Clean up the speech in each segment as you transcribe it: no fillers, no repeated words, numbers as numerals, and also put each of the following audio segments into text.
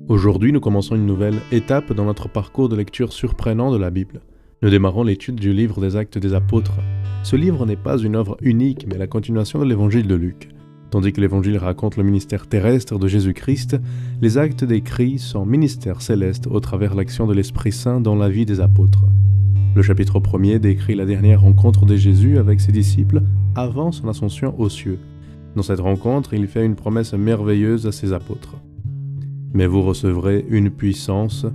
Aujourd'hui, nous commençons une nouvelle étape dans notre parcours de lecture surprenant de la Bible. Nous démarrons l'étude du livre des Actes des Apôtres. Ce livre n'est pas une œuvre unique, mais la continuation de l'évangile de Luc. Tandis que l'évangile raconte le ministère terrestre de Jésus-Christ, les actes décrits son ministère céleste au travers l'action de l'Esprit Saint dans la vie des apôtres. Le chapitre 1er décrit la dernière rencontre de Jésus avec ses disciples avant son ascension aux cieux. Dans cette rencontre, il fait une promesse merveilleuse à ses apôtres. « Mais vous recevrez une puissance,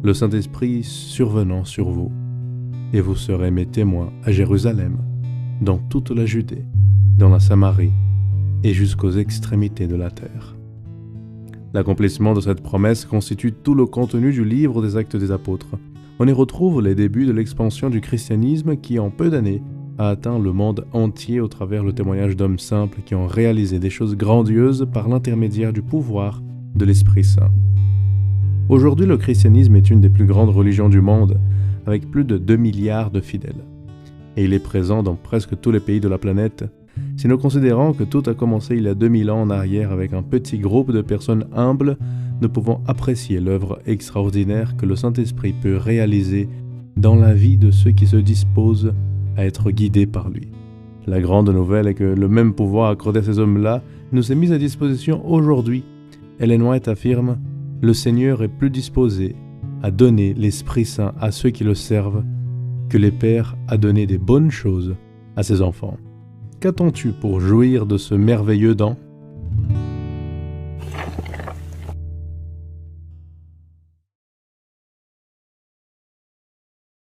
le Saint-Esprit survenant sur vous, et vous serez mes témoins à Jérusalem, dans toute la Judée, dans la Samarie, et jusqu'aux extrémités de la terre. » L'accomplissement de cette promesse constitue tout le contenu du livre des Actes des Apôtres. On y retrouve les débuts de l'expansion du christianisme qui, en peu d'années, a atteint le monde entier au travers le témoignage d'hommes simples qui ont réalisé des choses grandioses par l'intermédiaire du pouvoir de l'Esprit Saint. Aujourd'hui, le christianisme est une des plus grandes religions du monde, avec plus de 2 milliards de fidèles. Et il est présent dans presque tous les pays de la planète. Si nous considérons que tout a commencé il y a 2000 ans en arrière avec un petit groupe de personnes humbles, nous pouvons apprécier l'œuvre extraordinaire que le Saint-Esprit peut réaliser dans la vie de ceux qui se disposent à être guidés par lui. La grande nouvelle est que le même pouvoir accordé à ces hommes-là nous est mis à disposition aujourd'hui. Ellen White affirme « Le Seigneur est plus disposé à donner l'Esprit Saint à ceux qui le servent que les pères à donner des bonnes choses à ses enfants. » Qu'attends-tu pour jouir de ce merveilleux don ?